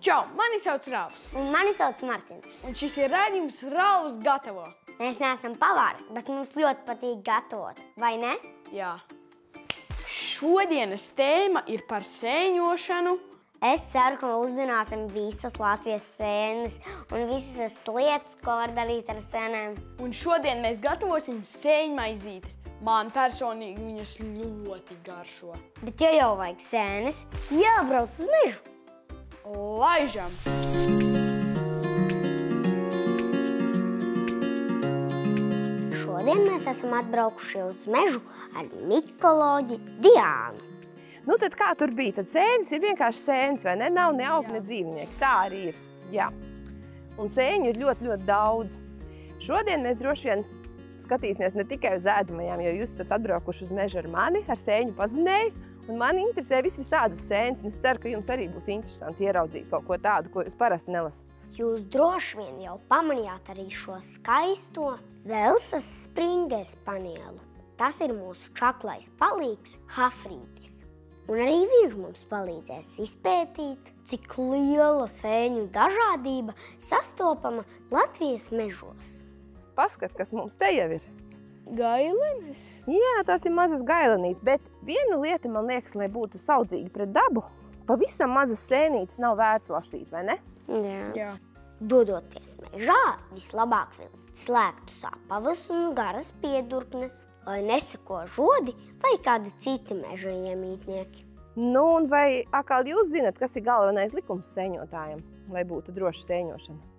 Čau, mani sauc Rāvs. Un mani sauc Martins. Un šis ir raidījums Rāvs gatavo. Mēs neesam pavāri, bet mums ļoti patīk gatavot, vai ne? Jā. Šodienas tēma ir par sēņošanu. Es ceru, ka uzzināsim visas Latvijas sēnes un visas lietas, ko var darīt ar sēnēm. Un šodien mēs gatavosim sēņmaizītes. Man personīgi viņas ļoti garšo. Bet ja jau vajag sēnes, jābrauc uz mežu. Laižam! Šodien mēs esam atbraukuši uz mežu ar mikoloģi Diānu. Nu tad kā tur bija? Tad sēnes ir vienkārši sēnes, vai ne? Nav ne augi, ne dzīvnieki. Tā arī ir. Jā. Un sēņu ir ļoti, ļoti daudz. Šodien mēs droši vien skatīsimies ne tikai uz ēdamajām, jo jūs esat atbraukuši uz mežu ar mani, ar sēņu pazinēju. Un mani interesē visādas sēnes, un es ceru, ka jums arī būs interesanti ieraudzīt kaut ko tādu, ko jūs parasti nelasat. Jūs droši vien jau pamanījāt arī šo skaisto Velsas Springers panielu. Tas ir mūsu čaklais palīgs Hafrītis. Un arī viņš mums palīdzēs izpētīt, cik liela sēņu dažādība sastopama Latvijas mežos. Paskat, kas mums te jau ir. Gailenes? Jā, tās ir mazas gailenītes, bet viena lieta, man liekas, lai būtu saudzīgi pret dabu, pavisam mazas sēnītes nav vērts lasīt, vai ne? Jā. Dodoties mežā, vislabāk vilkt slēgtus apavus un garas piedurknes, lai neseko žodi vai kādi citi meža iemītnieki. Nu, un vai atkal jūs zinat, kas ir galvenais likums sēņotājiem, lai būtu droša sēņošana?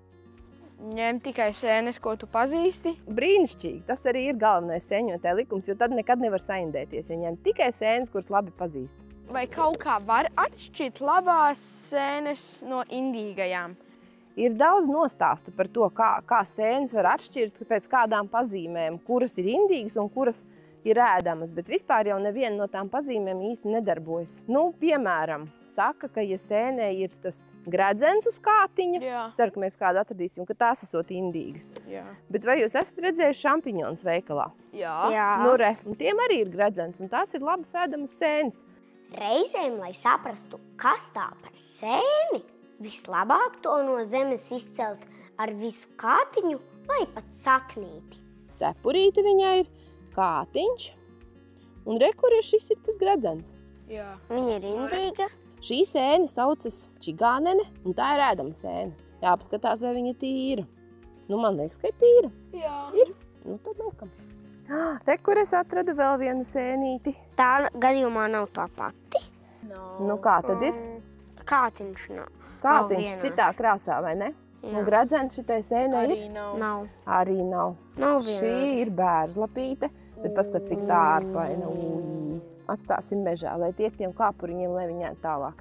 Ņem tikai sēnes, ko tu pazīsti. Brīnišķīgi. Tas arī ir galvenais sēņotāja likums, jo tad nekad nevar saindēties, ja ņem tikai sēnes, kuras labi pazīst. Vai kaut kā var atšķirt labās sēnes no indīgajām? Ir daudz nostāstu par to, kā sēnes var atšķirt pēc kādām pazīmēm, kuras ir indīgas un kuras ir ēdamas, bet vispār jau neviena no tām pazīmēm īsti nedarbojas. Nu, piemēram, saka, ka ja sēnē ir tas gredzens uz kātiņa, ceru, ka mēs kādu atradīsim, ka tās esot indīgas. Jā. Bet vai jūs esat redzējuši šampiņonus veikalā? Jā. Nu, re, un tiem arī ir gredzens, un tās ir labas ēdamas sēnes. Reizēm, lai saprastu, kas tā par sēni, vislabāk to no zemes izcelt ar visu kātiņu vai pat saknīti. Cepurīte viņai ir, kātiņš, un re, kur ir šis ir tas gredzens. Jā. Viņa ir indīga. Šī sēne saucas čigānene, un tā ir ēdama sēne. Jāpaskatās, vai viņa tīra. Nu, man liekas, ka ir tīra. Jā. Ir. Nu, tad liekam. Re, kur es atradu vēl vienu sēnīti. Tā gadījumā nav tā pati. Nu, kā tad ir? Kātiņš nav. Kātiņš citā krāsā, vai ne? Jā. Un gredzens šitai sēnei Arī ir? nav. Arī nav. Nav Šī ir bērzlapīte, bet paskat, cik tā ārpaina. Atstāsim mežā, lai tiek tiem kāpuriņiem, lai viņi ēd tālāk.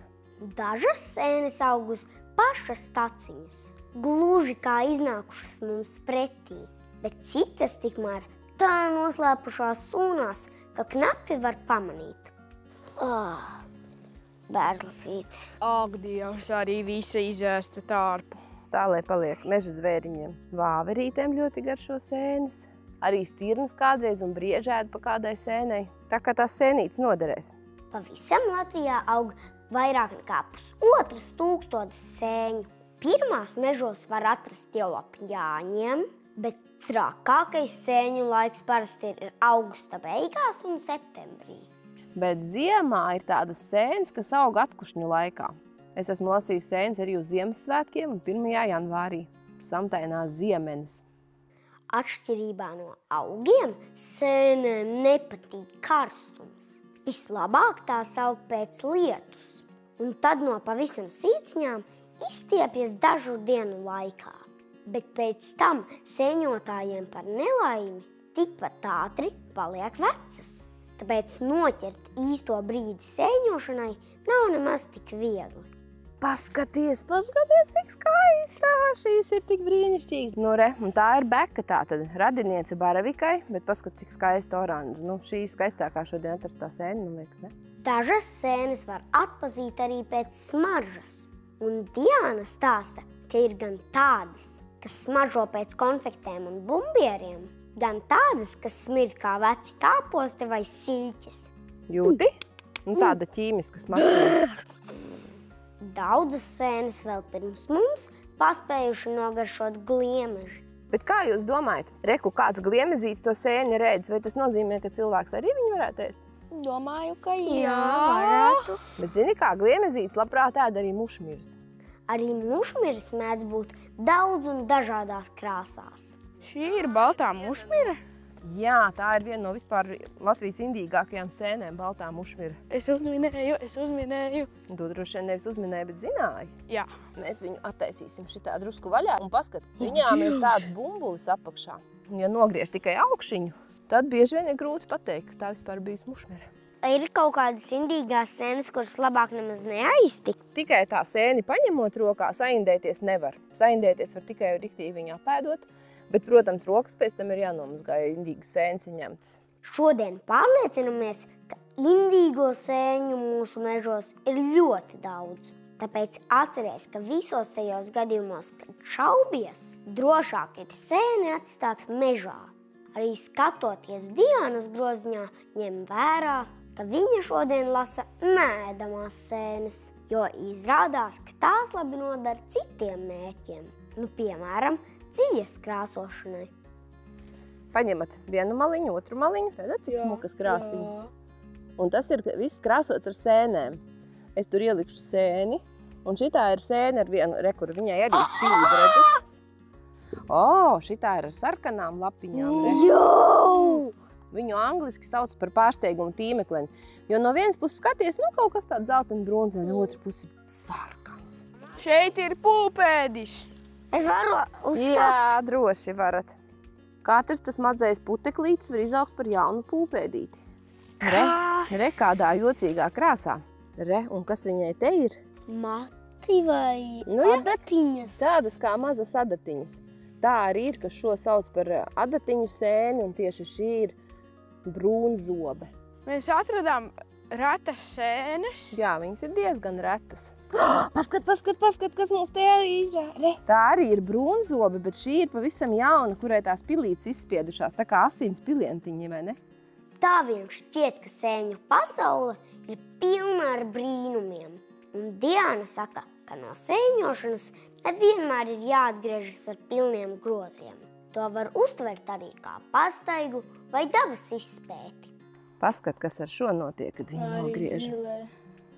Dažas sēnes aug uz pašas taciņas, gluži kā iznākušas mums pretī, bet citas tikmēr tā noslēpušās sūnās, ka knapi var pamanīt. Bērzlapīte. Ak, Dievs, arī visa izēsta tārpu. Tā, lai paliek meža zvēriņiem. Vāverītēm ļoti garšo sēnes. Arī stirnas kādreiz un brieži ēd pa kādai sēnei. Tā kā tās sēnītes noderēs. Pavisam Latvijā aug vairāk nekā 1500 sēņu. Pirmās mežos var atrast jau ap Jāņiem, bet trakākais sēņu laiks parasti ir augusta beigās un septembrī. Bet ziemā ir tādas sēnes, kas aug atkušņu laikā. Es esmu lasījusi sēnes arī uz Ziemassvētkiem un 1. janvārī. Samtainās ziemenes. Atšķirībā no augiem, sēnēm nepatīk karstums. Vislabāk tās aug pēc lietus, un tad no pavisam sīciņām izstiepjas dažu dienu laikā. Bet pēc tam sēņotājiem par nelaimi tikpat ātri paliek vecas. Tāpēc noķert īsto brīdi sēņošanai nav nemaz tik viegli. Paskaties, cik skaistā! Šīs ir tik brīnišķīgas. Nu, re, un tā ir beka, tātad radiniece baravikai, bet paskat, cik skaista oranža. Nu, šī ir skaistākā šodien atrastā sēne, man liekas, ne? Dažas sēnes var atpazīt arī pēc smaržas. Un Diāna stāsta, ka ir gan tādas, kas smaržo pēc konfektēm un bumbieriem, gan tādas, kas smird kā veci kāposti vai siļķes. Jūti? Nu, tāda ķīmiska smarža. daudzas sēnes vēl pirms mums paspējuši nogaršot gliemeži. Bet kā jūs domājat, reku kāds gliemezīts to sēni ir ēdis, vai tas nozīmē, ka cilvēks arī viņu varētu ēst? Domāju, ka varētu. Bet zini kā, gliemezīts labprāt ēd arī mušmirs. Arī mušmirs mēdz būt daudz un dažādās krāsās. Šī ir baltā mušmira? Jā, tā ir viena no vispār Latvijas indīgākajām sēnēm, baltā mušmira. Es uzminēju. Tu droši vien nevis uzminēji, bet zināji. Jā. Mēs viņu attaisīsim šitā drusku vaļā un paskat, viņām ir tāds bumbulis apakšā. Un ja nogriež tikai augšiņu, tad bieži vien ir grūti pateikt, ka tā vispār bijusi mušmira. Ir kaut kādas indīgās sēnes, kuras labāk nemaz neaiztikt. Tikai tā sēni paņemot rokā, saindēties nevar. Saindēties var tikai riktīgi viņā pēdot, bet, protams, rokas pēc tam ir jānomazgā, ja indīgas sēnes ir ņemtas. Šodien pārliecinamies, ka indīgo sēņu mūsu mežos ir ļoti daudz. Tāpēc atceries, ka visos tajos gadījumos, kad šaubies, drošāk ir sēni atstāt mežā. Arī skatoties Diānas groziņā, ņem vērā, ka viņa šodien lasa neēdamās sēnes, jo izrādās, ka tās labi nodara citiem mērķiem. Nu, piemēram, dzīves krāsošanai. Paņemat vienu maliņu, otru maliņu, redzat, cik smukas krāsiņas. Un tas ir viss krāsots ar sēnēm. Es tur ielikšu sēni, un šitā ir sēne ar vienu rekuru. Viņai arī spīd, redzat? Šitā ir ar sarkanām lapiņām. Viņu angliski sauc par pārsteigumu tīmekleni. Jo no vienas puses skaties, kaut kas tāds zeltaini brūns, vai no otras puses sarkans. Šeit ir pūpēdis. Es varu uzskāt. Jā, droši varat. Katrs tas mazais puteklītis var izaugt par jaunu pūpēdīti. Re, kādā jocīgā krāsā. Re, un kas viņai te ir? Mati vai adatiņas? Tādas kā mazas adatiņas. Tā arī ir, kas šo sauc par adatiņu sēni, un tieši šī ir brūnzobe. Mēs atradām retas sēnes. Jā, viņas ir diezgan retas. Paskat, kas mums te ir. Tā arī ir brūnzobe, bet šī ir pavisam jauna, kurai tās pilītes izspiedušās, tā kā asins pilientiņi, vai ne? Tā vien šķiet, ka sēņu pasaule ir pilna ar brīnumiem. Un Diāna saka, ka no sēņošanas nevienmēr ir jāatgriežas ar pilniem groziem. To var uztvert arī kā pastaigu vai dabas izpēti. Paskat, kas ar šo notiek, kad viņi nogriež.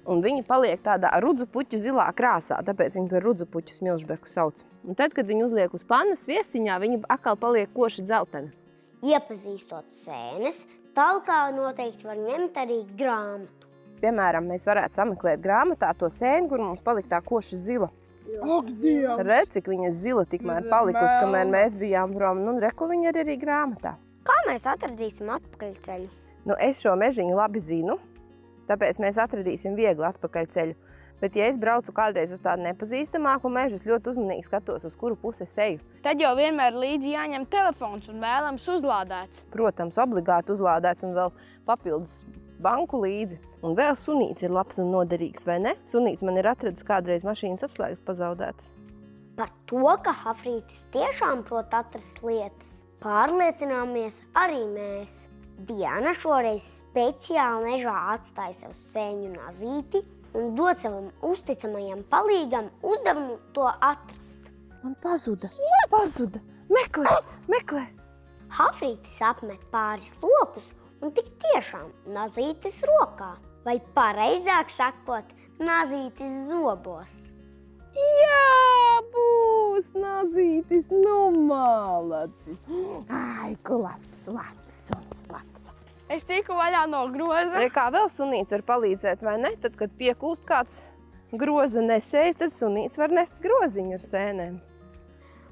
Un viņi paliek tādā rudzu puķu zilā krāsā, tāpēc viņi par rudzu puķu smilžbeku sauc. Un tad, kad viņi uzliek uz pannas viestiņā, viņi atkal paliek koši dzelteni. Iepazīstot sēnes, talkā noteikti var ņemt arī grāmatu. Piemēram, mēs varētu sameklēt grāmatā to sēni, kur mums palika tā koši zila. Ak, Dievs! Redz, cik viņa zila tikmēr palikusi, kamēr mēs bijām prom. Nu, reku viņa ir arī grāmatā. Kā mēs atradīsim atpakaļceļu? Nu, es šo mežiņu labi zinu, tāpēc mēs atradīsim viegli atpakaļceļu. Bet, ja es braucu kādreiz uz tādu nepazīstamāku mežu, es ļoti uzmanīgi skatos, uz kuru pusi es eju. Tad jau vienmēr līdzi jāņem telefons un vēlams uzlādēts. Protams, obligāti uzlādēts un vēl papildus banku līdzi. Un vēl sunīts ir labs un noderīgs, vai ne? Sunīts man ir atradis kādreiz mašīnas atslēgas pazaudētas. Par to, ka Hafrītis tiešām prot atrast lietas, pārliecināmies arī mēs. Diana šoreiz speciāli mežā atstāja sev sēņu nazīti un dod savam uzticamajam palīgam uzdevumu to atrast. Man pazuda. Pazuda. Meklē. Hafrītis apmet pāris lokus un tik tiešām nazītis rokā, vai pareizāk sakot, nazītis zobos. Jā, būs nazītis, nu malacis. Ai, ko labs. Es tiku vaļā no groza. Re, kā vēl sunīts var palīdzēt, vai ne? Tad, kad piekūst kāds groza nesējs, tad sunīts var nest groziņu ar sēnēm.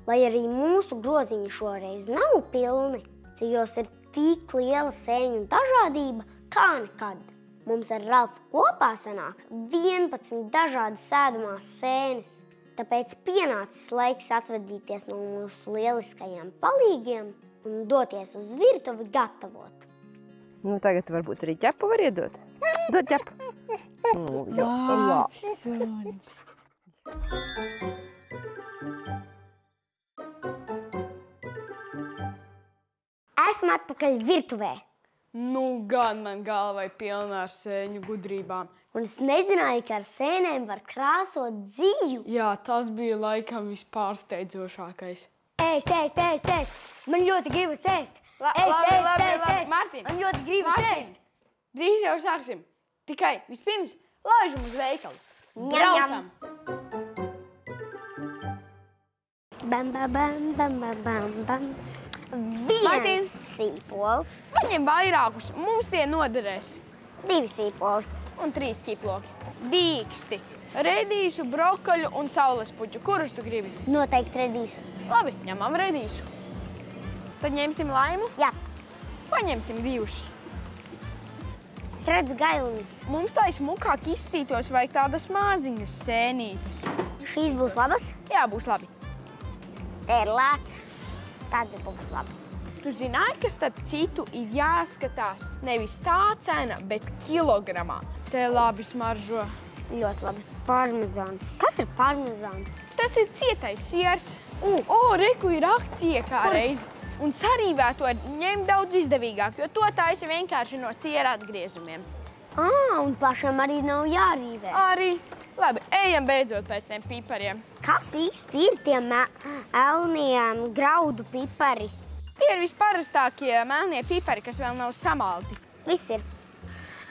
Lai arī mūsu groziņi šoreiz nav pilni, tajos ir tik liela sēņu dažādība kā nekad. Mums ar Ralfu kopā sanāk 11 dažādas ēdamās sēnes. Tāpēc pienācis laiks atvadīties no mūsu lieliskajiem palīgiem un doties uz virtuvi gatavot. Nu, tagad varbūt arī ķepu var iedot. Dod ķepu. Jā, labs. Esmu atpakaļ virtuvē. Nu, gan man galva ir pilna ar sēņu gudrībām. Un es nezināju, ka ar sēnēm var krāsot dzīvu. Jā, tas bija laikam vispārsteidzošākais. Ēst. Man ļoti gribas ēst. Labi, Mārtiņ. Man ļoti gribas ēst. Drīz jau sāksim. Tikai vispirms laižam uz veikalu. Braucam! Bam. Mārtiņ. Viens sīpols, Paņem vairākus, mums tie noderēs. 2 sīpoli, Un 3 ķiploki. Dīksti, redīšu, brokoļu un saulespuķu. Kurus tu gribi? noteikti redīšu. Labi, ņemam redīšu. Tad ņemsim laimu. Jā, Paņemsim 2. es redzu gailiņas. Mums, lai smukāk izstītos, vajag tādas māziņas sēnītes. Šīs būs labas, Jā, būs labi. te ir lēts, tad būs labi. Tu zināji, ka starp citu ir jāskatās nevis tā cena, bet kilogramā. Te labi smaržo. Ļoti labi. Parmezāns. Kas ir parmezāns? Tas ir cietais siers. Reku ir akcija kā reizi. Un sarīvēto ņemt daudz izdevīgāk, jo to taisa vienkārši no siera atgriezumiem. Un pašam arī nav jārīvē. Arī. Labi, ejam beidzot pēc tiem pipariem. Kas īsti ir tie melnie graudu pipari? Tie ir visparastākie melnie pipari, kas vēl nav samalti. Viss ir.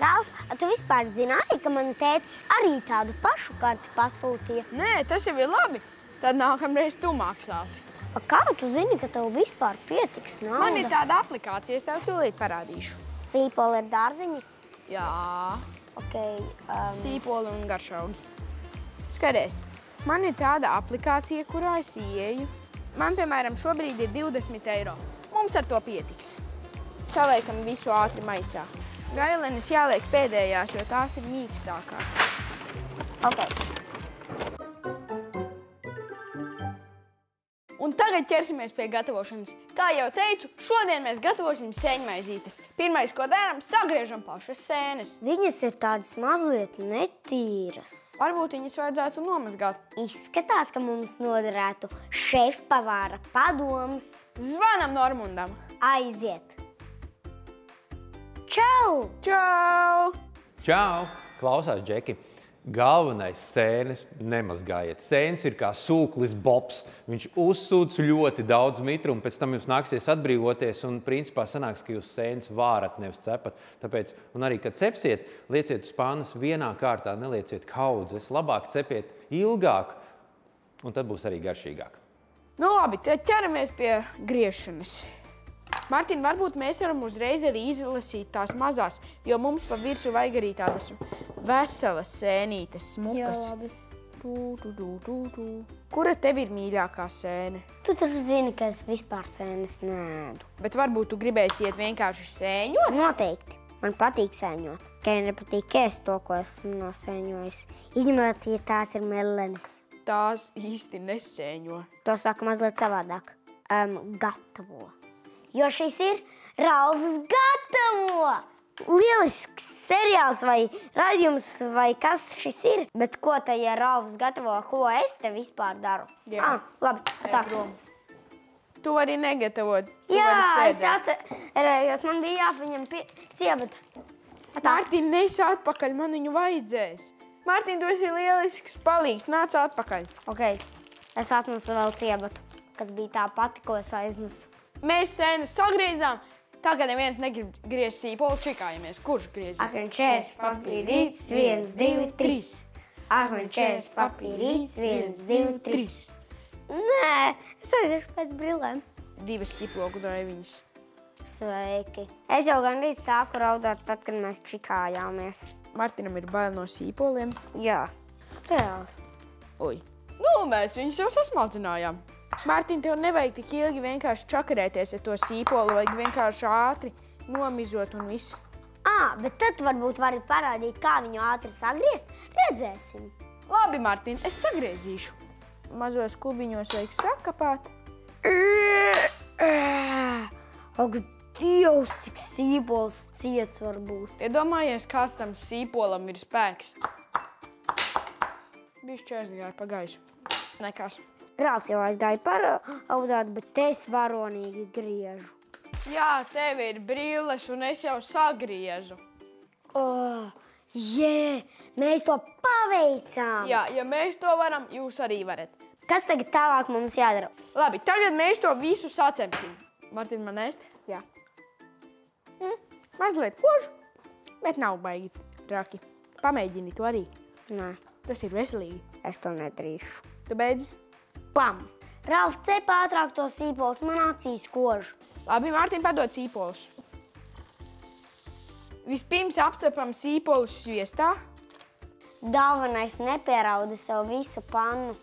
Ralf, tu vispār zināji, ka man tētis arī tādu pašu karti pasūtīja? Nē, tas jau ir labi. Tad nākamreiz tu maksāsi. Kā tu zini, ka tev vispār pietiks nauda? Man ir tāda aplikācija, es tev tūlīt parādīšu. Sīpoli ir dārziņi? Jā, sīpoli un garšaugi. Skaties, man ir tāda aplikācija, kurā es ieeju. Man, piemēram, šobrīd ir 20 eiro. Mums ar to pietiks. Saliekam visu ātri maisā. Gailenes jāliek pēdējās, jo tās ir mīkstākās. Un tagad ķersimies pie gatavošanas. Kā jau teicu, šodien mēs gatavosim sēņmaizītes. Pirmais, ko darām, sagriežam pašas sēnes. Viņas ir tādas mazliet netīras. Varbūt viņas vajadzētu nomazgāt. Izskatās, ka mums noderētu šefpavāra padoms. Zvanam Normundam. Aiziet. Čau! Čau! Čau! Klausās, Džeki. Galvenais sēnes nemazgājiet. Sēnes ir kā sūklis Bobs. Viņš uzsūc ļoti daudz mitrumu, pēc tam jums nāksies atbrīvoties un principā sanāks, ka jūs sēnes vārat, nevis cepat. Tāpēc, un arī, kad cepsiet, lieciet uz pannas vienā kārtā, nelieciet kaudzes. Labāk cepiet ilgāk, un tad būs arī garšīgāk. Nu labi, tad ķeramies pie griešanas. Mārtiņ, varbūt mēs varam uzreiz arī izlasīt tās mazās, jo mums pa virsu vajag arī tādas veselas sēnītes, smukas. Jā, labi. Kura tev ir mīļākā sēne? Tu taču zini, ka es vispār sēnes neēdu. Bet varbūt tu gribēsi iet vienkārši sēņot? Noteikti. Man patīk sēņot. Tikai nepatīk ēst to, ko esmu nosēņojis. Izņemot, ja tās ir melenes. Tās īsti nesēņo. To saka mazliet savādāk. Gatavo. Jo šis ir Ralfs gatavo! Lielisks seriāls vai raidījums vai kas šis ir. Bet ko te, ja Ralfs gatavo, ko es te vispār daru? Jā. Labi, tā. Tu vari negatavot. Jā, es atcerējos, man bija jāpaņem ciebata. Mārtiņ, nes atpakaļ, man viņu vajadzēs. Mārtiņ, tu esi lielisks palīgs, nāc atpakaļ. Es atnesu vēl ciebatu, kas bija tā pati, ko es aiznesu. Mēs sēnes sagriezām, tā kā neviens negrib griezt sīpolu, čikājamies. Kurš griezīs? Akmeņķērs papīrīts, 1, 2, 3. Akmeņķērs papīrīts, 1, 2, 3. Nē, es aiziešu pēc brillēm. 2 ķiploku daiviņas. Sveiki. Es jau gandrīz sāku raudāt tad, kad mēs čikājāmies. Martinam ir bail no sīpoliem. Jā. Reāli. Ui. Nu, mēs viņus jau sasmaldzinājām. Mārtiņ, tev nevajag tik ilgi vienkārši čakarēties ar to sīpolu, vajag vienkārši ātri nomizot un viss. Bet tad varbūt vari parādīt, kā viņu ātri sagriezt. Redzēsim. Labi, Mārtiņ, es sagriezīšu. Mazos kubiņos vajag sakapāt. Ak, Dievs, cik sīpols ciets var būt. Iedomājies, kāds tam sīpolam ir spēks. Bišķi aizgāja pa gaisu. Nekas. Rāls jau aizgāja paraudāt, bet es varonīgi griežu. Jā, tev ir brilles un es jau sagriezu. Jē, mēs to paveicām! Jā, ja mēs to varam, jūs arī varat. Kas tagad tālāk mums jādara? Labi, tagad mēs to visu sacepsim. Martin, man ēst? Jā. Mazliet požu, bet nav baigi traki. Pamēģini to arī. Nē, Tas ir veselīgi. es to nedrīšu. Tu beidzi? Pam! Ralf, cep ātrāk to sīpols, man acīs kož. Labi, Mārtiņ, padod sīpolus. Vispirms apcepam sīpolus sviestā. Galvenais nepieraudi sev visu pannu.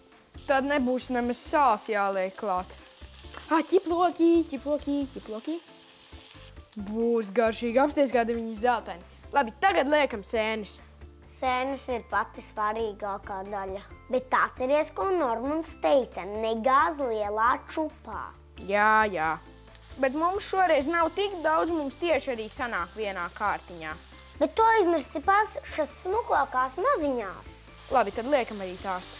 Tad nebūs nemaz sāls jāliek klāt. Ķiploki. Būs garšīgi. Apsties, kādi viņi zeltaini. Labi, tagad liekam sēnes. Sēnes ir pati svarīgākā daļa. Bet atceries, ko Normons teica, negāz lielā čupā. Jā. Bet mums šoreiz nav tik daudz, mums tieši arī sanāk vienā kārtiņā. Bet to aizmirsti pašas smuklākās maziņās. Labi, tad liekam arī tās.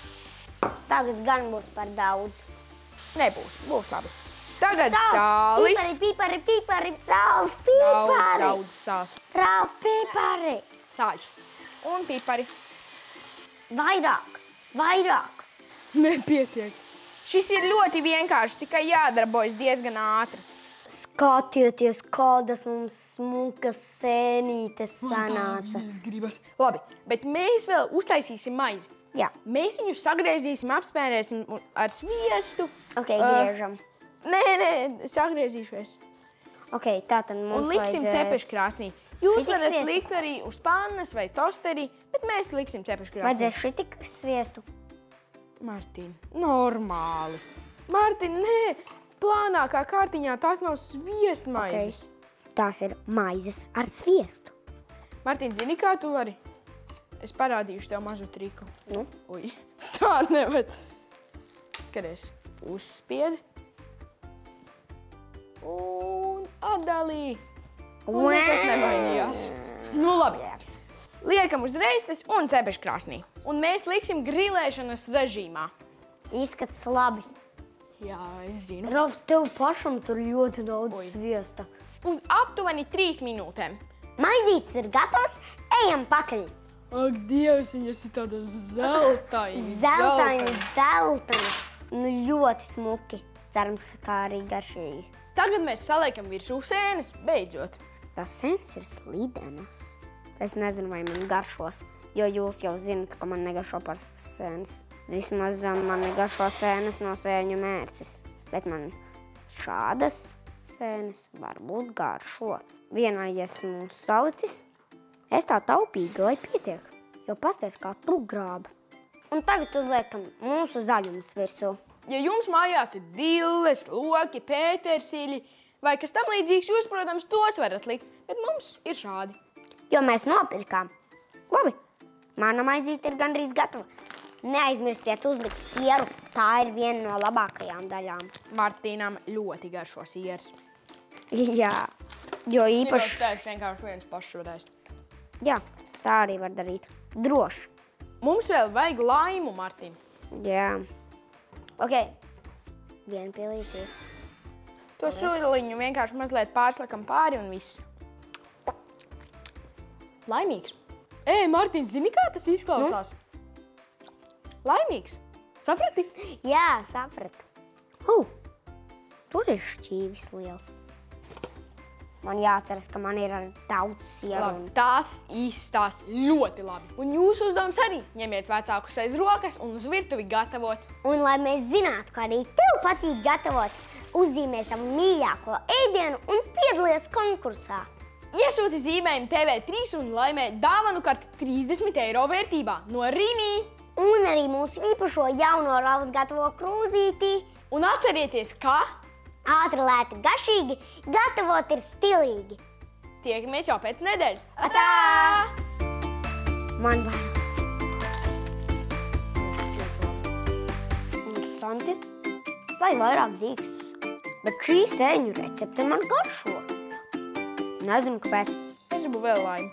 Tagad gan būs par daudz. Nebūs, būs labi. Tagad sāli. Pīpari, Ralf, pīpari. Daudz sāls. Ralf, pīpari. Sāļš. Un pipari. Vairāk. Nepietiek. Šis ir ļoti vienkārši, tikai jādarbojas diezgan ātri. Skatieties, kādas mums smukas sēnītes sanāca. Gribas. Labi, bet mēs vēl uztaisīsim maizi. Jā, Mēs viņu sagriezīsim, apspērēsim ar sviestu. ok, griežam. Nē, sagriezīšos. Ok, tātad mums Un liksim vajadzēs... cepeškrāsnī. Jūs šitik varat sviestu. likt arī uz pannas vai tosterī, bet mēs liksim cepeškrāsnī. Vajadzēs šitik sviestu. Martin, normāli. Martin, nē, plānākā kārtiņā tās nav sviestmaizes. Tās ir maizes ar sviestu. Martin, zini, kā tu vari? Es parādīšu tev mazu triku. Nu? Uj, tā nevajag. Skaties, uzspiedi. Un atdalī. Un nekas nemainījās. Nu labi. Liekam uz reistes un cepeškrāsnī. Un mēs liksim grilēšanas režīmā. Izskats labi. Jā, es zinu. Ralf, tev pašam tur ļoti daudz Oi. sviesta. Uz aptuveni 3 minūtēm. Maizītes ir gatavs, ejam pakaļ. Ak, Dievs, viņas ir tādas Zeltains. Nu, ļoti smuki. Cerams, kā arī garšīgi. Tagad mēs saliekam virsū sēnes, beidzot. Tas sēnes ir slidenas. Es nezinu, vai man garšos, jo jūs jau zinat, ka man negaršo parastas sēnes. Vismaz man negaršo sēnes no sēņu mērces, bet man šādas sēnes varbūt garšo. Vienā esmu salicis, es tā taupīgi, lai pietiek, jo pasties kā trukgrāba. Un tagad uzliekam mūsu zaļumus virsū. Ja jums mājās ir dilles, loki, pētersiļi vai kas tam līdzīgs, jūs, protams, tos varat likt, bet mums ir šādi. Jo mēs nopirkām. Labi, mana maizīte ir gandrīz gatava. Neaizmirstiet uzlikt sieru, tā ir viena no labākajām daļām. Martīnam ļoti garšo siers. Jā, jo īpaši... Tēvs vienkārši viens pašs var ēst. Jā, tā arī var darīt. Droši. Mums vēl vajag laimu, Martīn. Jā. Ok, vienu pielīti. To sūliņu vienkārši mazliet pārslakam pāri un viss. Laimīgs. Ej, Martīn, zini, kā tas izklausās? Laimīgs. Saprati? Jā, sapratu. Tur ir šķīvis liels. Man jāatceras, ka man ir arī daudz sieru. Labi, tās izstās ļoti labi. Un jūsu uzdevums arī ņemiet vecākus aiz rokas un uz virtuvi gatavot. Un lai mēs zinātu, ka arī tev patīk gatavot, uzzīmē savu mīļāko ēdienu un piedalies konkursā. Iesūti zīmējumu TV3 un laimē dāvanu karti 30 eiro vērtībā no Rīnī. Un arī mūsu īpašo jauno Ralfs gatavo krūzīti. Un atcerieties, ka Ātri, lēti, garšīgi, gatavot ir stilīgi. tiekamies jau pēc nedēļas. Atā! Man vairāk. Interesanti. Vai vairāk dīkstus. Bet šī sēņu recepte man garšo. Nezinu, kāpēc. Es gribu vēl laimi.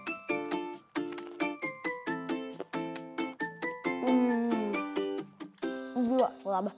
Ļoti laba.